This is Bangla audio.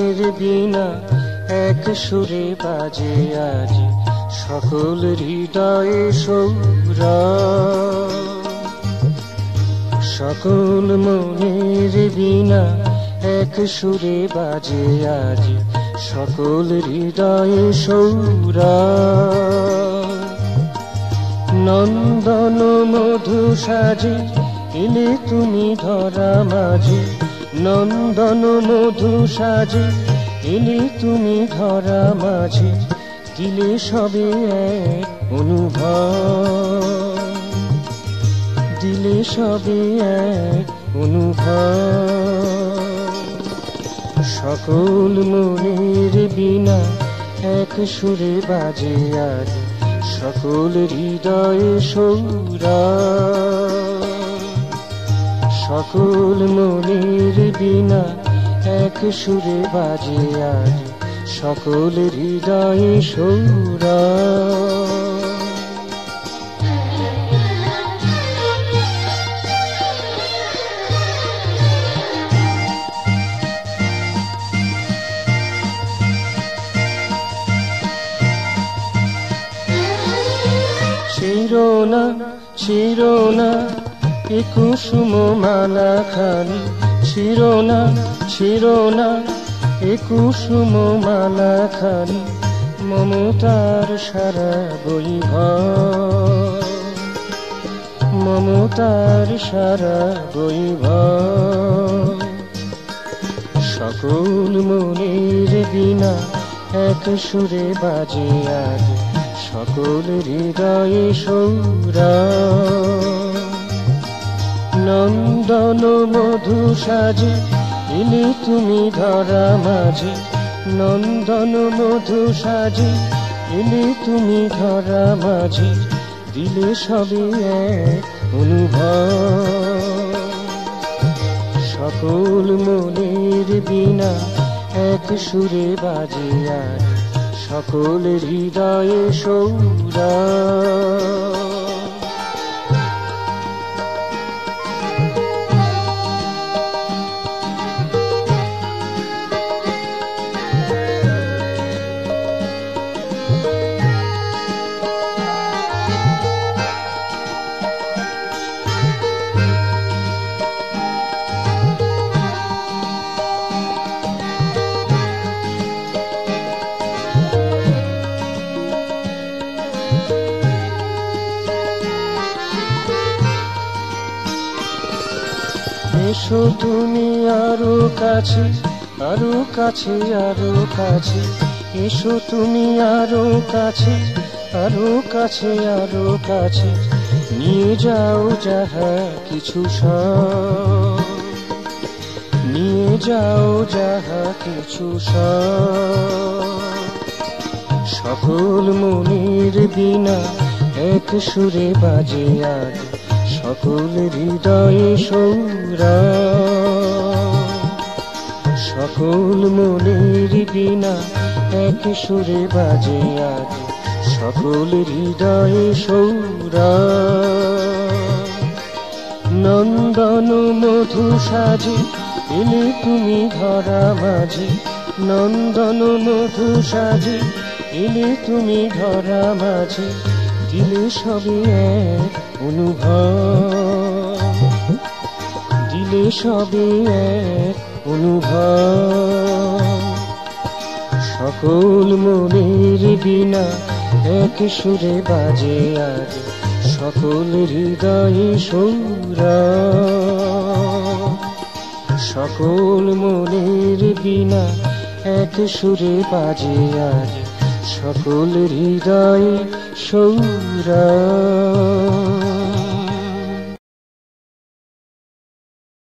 মনের বীণা এক সুরে বাজে আজ সকল হৃদয়ে সৌরভ। সকল মনের বীণা এক সুরে বাজে আজ সকল হৃদয়ে সৌরভ। নন্দন মধু সাজে এলে তুমি ধরা মাঝে, নন্দন মধু সাজে এলে তুমি ধরা মাঝে, দিলে সবে এক অনুভব, দিলে সবে এক অনুভব। সকল মনের বীণা এক সুরে বাজে আজ সকল হৃদয়ে সৌরভ। সকল মনের বীণা এক সুরে বাজে আজ সকল হৃদয়ে সৌরভ। ছিড়োনা ছিড়োনা এ কুসুম মালা খানি, ছিড়োনা ছিড়োনা এ কুসুম মালা খানি, মমতার সারা বৈভব, মমতার সারা বৈভব। সকল মনের বীণা এক সুরে বাজে আজ সকল হৃদয়ে সৌরভ। নন্দন মধু সাজে এলে তুমি ধরা মাঝে, নন্দন মধু সাজে এলে তুমি ধরা মাঝে, দিলে সবে এক অনুভব। সকল মনের বীণা এক সুরে বাজে আজ সকল হৃদয়ে সৌরভ। এসো তুমি আরো কাছে, আরো কাছে, আরো কাছে, এসো তুমি আরো কাছে, আরো কাছে, আরো কাছে, নিয়ে যাও যাহা কিছু সব, নিয়ে যাও যাহা কিছু সব। সকল মনের বীণা এক সুরে বাজে আজ সকল হৃদয়ে সৌরভ। সকল মনের বীণা এক সুরে বাজে আজ সকল হৃদয়ে সৌরভ। নন্দন মধু সাজে এলে তুমি ধরা মাঝে, নন্দন মধু সাজে এলে তুমি ধরা মাঝে, দিলে সবে এক অনুভব, দিলে সবে এক অনুভব। সকল মনের বীণা এক সুরে বাজে আজ সকল হৃদয়ে সৌরভ। সকল মনের বীণা এক সুরে বাজে আজ সকল হৃদয়ে সৌরভ।